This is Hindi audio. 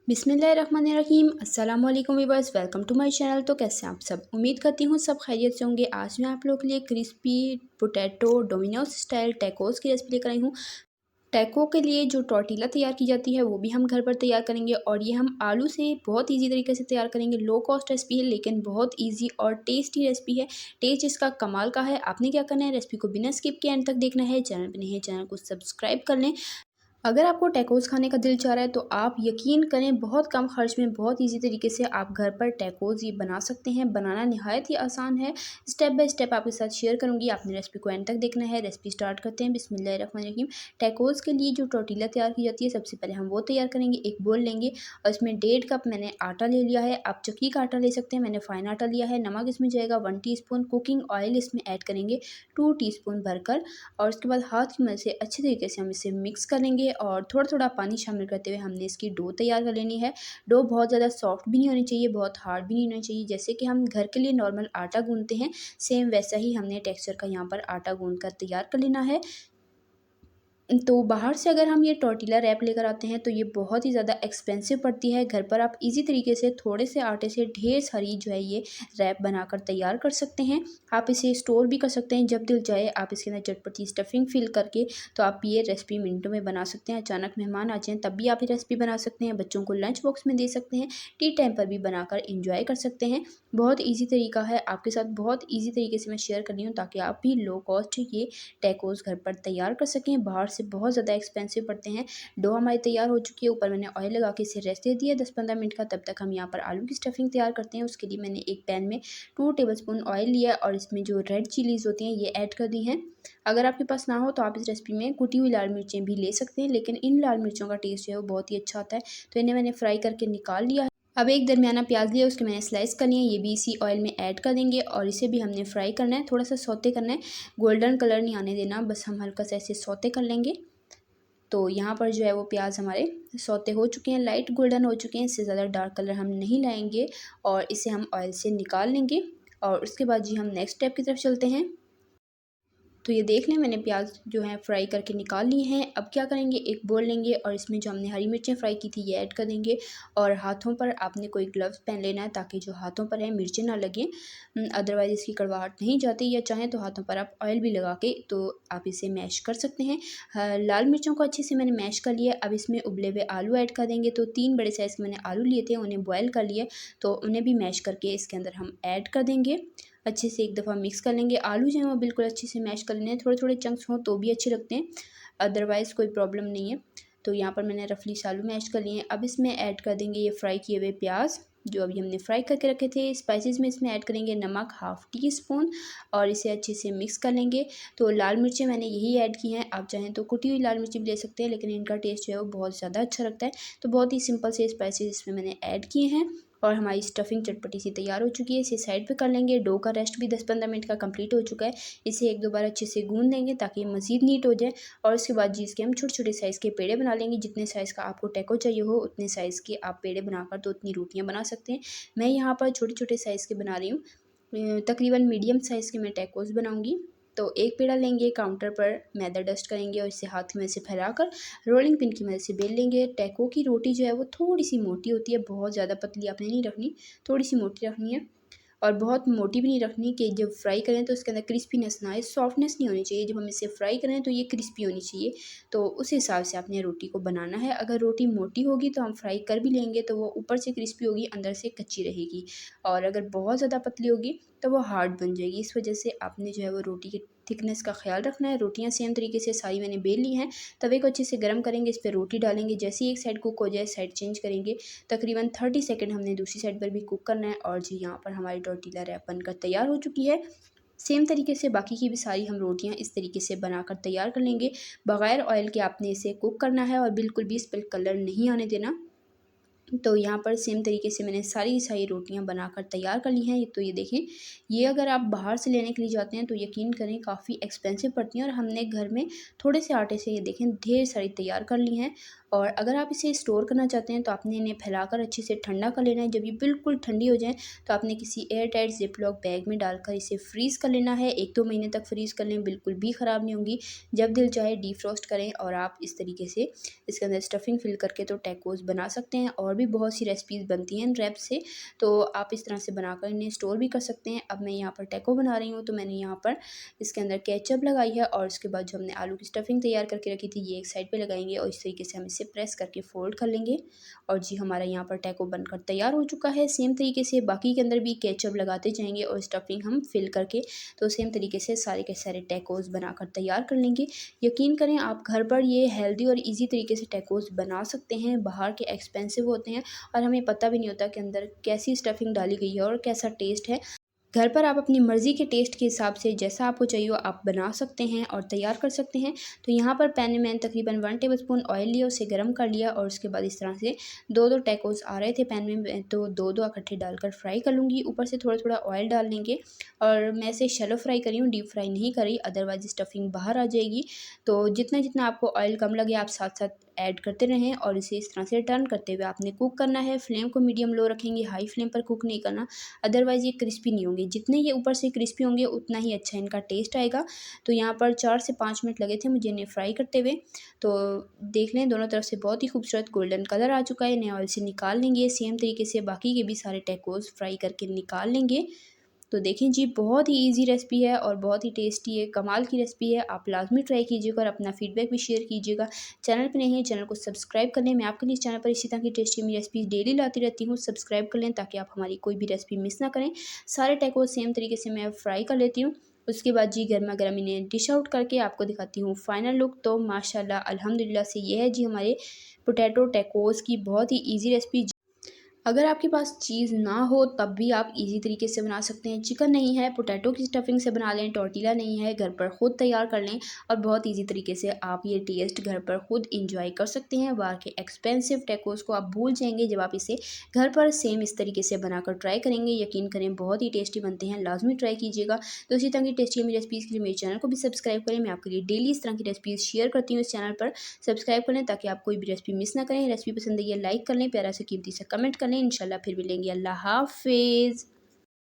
बिस्मिल्लाहिर्रहमानिर्रहीम। अस्सलाम वालेकुम viewers, welcome to my channel. तो कैसे हैं आप सब? उम्मीद करती हूँ सब खैरियत से होंगे। आज मैं आप लोगों के लिए crispy potato Domino's style tacos की रेसिपी लेकर आई हूँ। टैको के लिए जो टॉर्टिला तैयार की जाती है वो भी हम घर पर तैयार करेंगे और ये हम आलू से बहुत ईजी तरीके से तैयार करेंगे। लो कॉस्ट रेसिपी है लेकिन बहुत ईजी और टेस्टी रेसिपी है। टेस्ट इसका कमाल का है। आपने क्या करना है, रेसिपी को बिना स्किप के एंड तक देखना है। चैनल पर नहीं है, चैनल को सब्सक्राइब कर लें। अगर आपको टैकोस खाने का दिल चाह रहा है तो आप यकीन करें बहुत कम खर्च में बहुत इजी तरीके से आप घर पर टैकोस ये बना सकते हैं। बनाना नहायत ही आसान है। स्टेप बाय स्टेप आपके साथ शेयर करूंगी। आपने रेसिपी को एंड तक देखना है। रेसिपी स्टार्ट करते हैं। बिस्मिल्लाहिर्रहमानिर्रहीम। टैकोस के लिए जो टोर्टिला तैयार की जाती है सबसे पहले हम वो तैयार करेंगे। एक बोल लेंगे और इसमें 1.5 कप मैंने आटा ले लिया है। आप चक्की का आटा ले सकते हैं, मैंने फाइन आटा लिया है। नमक इसमें जाएगा 1 टीस्पून। कुकिंग ऑयल इसमें ऐड करेंगे 2 टीस्पून भरकर और उसके बाद हाथ की मदद से अच्छी तरीके से हम इसे मिक्स करेंगे और थोड़ा थोड़ा पानी शामिल करते हुए हमने इसकी डो तैयार कर लेनी है। डो बहुत ज़्यादा सॉफ्ट भी नहीं होनी चाहिए, बहुत हार्ड भी नहीं होनी चाहिए। जैसे कि हम घर के लिए नॉर्मल आटा गूंथते हैं सेम वैसा ही हमने टेक्सचर का यहाँ पर आटा गूंथ कर तैयार कर लेना है। तो बाहर से अगर हम ये टॉर्टिला रैप लेकर आते हैं तो ये बहुत ही ज़्यादा एक्सपेंसिव पड़ती है। घर पर आप इजी तरीके से थोड़े से आटे से ढेर सारी जो है ये रैप बनाकर तैयार कर सकते हैं। आप इसे स्टोर भी कर सकते हैं, जब दिल चाहे आप इसके अंदर चटपटी स्टफिंग फिल करके तो आप ये रेसिपी मिनटों में बना सकते हैं। अचानक मेहमान आ जाएँ तब भी आप ये रेसिपी बना सकते हैं। बच्चों को लंच बॉक्स में दे सकते हैं, टी टाइम पर भी बनाकर इंजॉय कर सकते हैं। बहुत ईजी तरीका है, आपके साथ बहुत ईजी तरीके से मैं शेयर कर रही हूँ ताकि आप भी लो कॉस्ट ये टैकोस घर पर तैयार कर सकें। बाहर से बहुत ज़्यादा एक्सपेंसिव पड़ते हैं। डो हमारी तैयार हो चुकी है। ऊपर मैंने ऑयल लगा के इसे रेस्ट दे दिया 10-15 मिनट का। तब तक हम यहाँ पर आलू की स्टफिंग तैयार करते हैं। उसके लिए मैंने एक पैन में 2 टेबलस्पून ऑयल लिया और इसमें जो रेड चिलीज़ होती हैं ये ऐड कर दी हैं। अगर आपके पास ना हो तो आप इस रेसिपी में कुटी हुई लाल मिर्चें भी ले सकते हैं, लेकिन इन लाल मिर्चों का टेस्ट जो है वो बहुत ही अच्छा आता है। तो इन्हें मैंने फ्राई करके निकाल लिया है। अब एक दरमियाना प्याज लिया, उसके मैंने स्लाइस कर लिया, ये भी इसी ऑयल में ऐड कर देंगे और इसे भी हमने फ्राई करना है, थोड़ा सा सौते करना है। गोल्डन कलर नहीं आने देना, बस हम हल्का सा ऐसे सौते कर लेंगे। तो यहाँ पर जो है वो प्याज हमारे सौते हो चुके हैं, लाइट गोल्डन हो चुके हैं। इससे ज़्यादा डार्क कलर हम नहीं लाएंगे और इसे हम ऑयल से निकाल लेंगे। और उसके बाद जी हम नेक्स्ट स्टेप की तरफ चलते हैं। तो ये देख लें मैंने प्याज जो है फ्राई करके निकाल लिए हैं। अब क्या करेंगे, एक बोल लेंगे और इसमें जो हमने हरी मिर्चें फ्राई की थी ये ऐड कर देंगे और हाथों पर आपने कोई ग्लव्स पहन लेना है ताकि जो हाथों पर है मिर्चें ना लगें, अदरवाइज़ इसकी कड़वाहट नहीं जाती। या चाहें तो हाथों पर आप ऑयल भी लगा के तो आप इसे मैश कर सकते हैं। लाल मिर्चों को अच्छे से मैंने मैश कर लिया। अब इसमें उबले हुए आलू ऐड कर देंगे। तो 3 बड़े साइज़ के मैंने आलू लिए थे, उन्हें बॉयल कर लिया, तो उन्हें भी मैश करके इसके अंदर हम ऐड कर देंगे। अच्छे से एक दफ़ा मिक्स कर लेंगे। आलू जो है वो बिल्कुल अच्छे से मैश कर लेने हैं। थोड़े थोड़े चंक्स हों तो भी अच्छे लगते हैं, अदरवाइज़ कोई प्रॉब्लम नहीं है। तो यहाँ पर मैंने रफली से आलू मैश कर लिए हैं। अब इसमें ऐड कर देंगे ये फ्राई किए हुए प्याज जो अभी हमने फ्राई करके रखे थे। स्पाइसेस में इसमें ऐड करेंगे नमक 1/2 टीस्पून और इसे अच्छे से मिक्स कर लेंगे। तो लाल मिर्चें मैंने यही ऐड की हैं, आप चाहें तो कुटी हुई लाल मिर्ची भी ले सकते हैं, लेकिन इनका टेस्ट जो है वो बहुत ज़्यादा अच्छा लगता है। तो बहुत ही सिंपल से स्पाइसेस इसमें मैंने ऐड किए हैं और हमारी स्टफिंग चटपटी सी तैयार हो चुकी है। इसे साइड पे कर लेंगे। डो का रेस्ट भी 10-15 मिनट का कंप्लीट हो चुका है। इसे 1-2 बार अच्छे से गूंद लेंगे ताकि मज़ीद नीट हो जाए और उसके बाद जी इसके हम छोटे-छोटे साइज़ के पेड़े बना लेंगे। जितने साइज़ का आपको टैको चाहिए हो उतने साइज़ के आप पेड़े बनाकर तो उतनी रोटियाँ बना सकते हैं। मैं यहाँ पर छोटे-छोटे साइज़ के बना रही हूँ। तकरीबन मीडियम साइज़ के मैं टैकोस बनाऊँगी। तो एक पेड़ा लेंगे, काउंटर पर मैदा डस्ट करेंगे और इसे हाथ की मदद से फैलाकर रोलिंग पिन की मदद से बेल लेंगे। टैको की रोटी जो है वो थोड़ी-सी मोटी होती है, बहुत ज़्यादा पतली आपने नहीं रखनी, थोड़ी-सी मोटी रखनी है और बहुत मोटी भी नहीं रखनी कि जब फ्राई करें तो इसके अंदर क्रिस्पीनेस ना आए, सॉफ्टनेस नहीं होनी चाहिए। जब हम इसे फ्राई करें तो ये क्रिस्पी होनी चाहिए। तो उस हिसाब से आपने रोटी को बनाना है। अगर रोटी मोटी होगी तो हम फ्राई कर भी लेंगे तो वो ऊपर से क्रिस्पी होगी, अंदर से कच्ची रहेगी और अगर बहुत ज़्यादा पतली होगी तो वो हार्ड बन जाएगी। इस वजह से आपने जो है वो रोटी की थिकनेस का ख्याल रखना है। रोटियाँ सेम तरीके से सारी मैंने बेल ली हैं। तवे को अच्छे से गर्म करेंगे, इस पर रोटी डालेंगे। जैसे ही एक साइड कुक हो जाए साइड चेंज करेंगे। तकरीबन 30 सेकंड हमने दूसरी साइड पर भी कुक करना है और जी यहाँ पर हमारी टॉर्टिला रैप बनकर तैयार हो चुकी है। सेम तरीके से बाकी की भी सारी हम रोटियां इस तरीके से बनाकर तैयार कर लेंगे। बगैर ऑयल के आपने इसे कुक करना है और बिल्कुल भी इस पर कलर नहीं आने देना। तो यहाँ पर सेम तरीके से मैंने सारी की सारी रोटियां बनाकर तैयार कर ली हैं। तो ये देखें, ये अगर आप बाहर से लेने के लिए जाते हैं तो यकीन करें काफ़ी एक्सपेंसिव पड़ती हैं और हमने घर में थोड़े से आटे से ये देखें ढेर सारी तैयार कर ली हैं। और अगर आप इसे स्टोर करना चाहते हैं तो आपने इन्हें फैलाकर अच्छे से ठंडा कर लेना है। जब ये बिल्कुल ठंडी हो जाए तो आपने किसी एयर टाइट ज़िप-लॉक बैग में डालकर इसे फ्रीज़ कर लेना है। 1-2 महीने तक फ्रीज़ कर लें, बिल्कुल भी ख़राब नहीं होंगी। जब दिल चाहे डिफ्रॉस्ट करें और आप इस तरीके से इसके अंदर स्टफिंग फिल करके तो टैकोस बना सकते हैं। और भी बहुत सी रेसिपीज़ बनती हैं इन रैप से, तो आप इस तरह से बनाकर इन्हें स्टोर भी कर सकते हैं। अब मैं यहाँ पर टैको बना रही हूँ, तो मैंने यहाँ पर इसके अंदर केचप लगाई है और उसके बाद जो हमने आलू की स्टफिंग तैयार करके रखी थी, ये एक साइड पे लगाएंगे और इस तरीके से हम इसे प्रेस करके फोल्ड कर लेंगे। और जी हमारा यहाँ पर टैको बनकर तैयार हो चुका है। सेम तरीके से बाकी के अंदर भी केचप लगाते जाएंगे और स्टफिंग हम फिल करके तो सेम तरीके से सारे के सारे टैकोस बनाकर तैयार कर लेंगे। यकीन करें आप घर पर ये हेल्दी और ईजी तरीके से टैकोस बना सकते हैं। बाहर के एक्सपेंसिव होते हैं और हमें पता भी नहीं होता कि अंदर कैसी स्टफिंग डाली गई है और कैसा टेस्ट है। घर पर आप अपनी मर्ज़ी के टेस्ट के हिसाब से जैसा आपको चाहिए हो आप बना सकते हैं और तैयार कर सकते हैं। तो यहाँ पर पैन में मैंने तकरीबन 1 टेबलस्पून ऑयल लिया, उसे गर्म कर लिया और उसके बाद इस तरह से 2-2 टैकोस आ रहे थे पैन में, मैं तो 2-2 इकट्ठे डालकर फ्राई कर लूँगी। ऊपर से थोड़ा-थोड़ा ऑयल डाल लेंगे और मैं इसे शैलो फ्राई कर रही हूँ, डीप फ्राई नहीं कर रही, अदरवाइज़ स्टफिंग बाहर आ जाएगी। तो जितना-जितना आपको ऑयल कम लगे आप साथ-साथ ऐड करते रहें और इसे इस तरह से टर्न करते हुए आपने कुक करना है। फ्लेम को मीडियम लो रखेंगे, हाई फ्लेम पर कुक नहीं करना, अदरवाइज़ ये क्रिस्पी नहीं होंगे। जितने ये ऊपर से क्रिस्पी होंगे उतना ही अच्छा इनका टेस्ट आएगा। तो यहाँ पर 4 से 5 मिनट लगे थे मुझे इन्हें फ्राई करते हुए। तो देख लें दोनों तरफ से बहुत ही खूबसूरत गोल्डन कलर आ चुका है। इन्हें ऑयल से निकाल लेंगे। सेम तरीके से बाकी के भी सारे टैकोस फ्राई करके निकाल लेंगे। तो देखें जी बहुत ही ईज़ी रेसिपी है और बहुत ही टेस्टी है, कमाल की रेसिपी है। आप लाज़मी ट्राई कीजिएगा और अपना फीडबैक भी शेयर कीजिएगा। चैनल पे नहीं है, चैनल को सब्सक्राइब कर लें। मैं आपके लिए इस चैनल पर इसी तरह की टेस्टी मी रेसिपीज़ डेली लाती रहती हूँ। सब्सक्राइब कर लें ताकि आप हमारी कोई भी रेसिपी मिस ना करें। सारे टैको सेम तरीके से मैं फ्राई कर लेती हूँ। उसके बाद जी गरमा-गरम इन्हें डिश आउट करके आपको दिखाती हूँ फाइनल लुक। तो माशाल्लाह अल्हम्दुलिल्लाह से ये है जी हमारे पोटैटो टैकोस की बहुत ही ईज़ी रेसिपी। अगर आपके पास चीज़ ना हो तब भी आप इजी तरीके से बना सकते हैं। चिकन नहीं है, पोटैटो की स्टफिंग से बना लें, टॉर्टिला नहीं है, घर पर खुद तैयार कर लें और बहुत इजी तरीके से आप ये टेस्ट घर पर खुद इंजॉय कर सकते हैं। बाहर के एक्सपेंसिव टैकोस को आप भूल जाएंगे जब आप इसे घर पर सेम इस तरीके से बनाकर ट्राई करेंगे। यकीन करें बहुत ही टेस्टी बनते हैं, लाजमी ट्राई कीजिएगा। तो इसी तरह की टेस्टी मेरी रेसिपीज़ के लिए मेरे चैनल को भी सब्सक्राइब करें। मैं आपके लिए डेली इस तरह की रेसिपीज़ शेयर करती हूँ इस चैनल पर। सब्सक्राइब कर लें ताकि आप कोई भी रेसिपी मिस ना करें। रेसिपी पसंद है लाइक कर लें, प्यारा से कीमती से कमेंट कर लें। इंशाल्लाह फिर मिलेंगे। अल्लाह हाफ़िज़।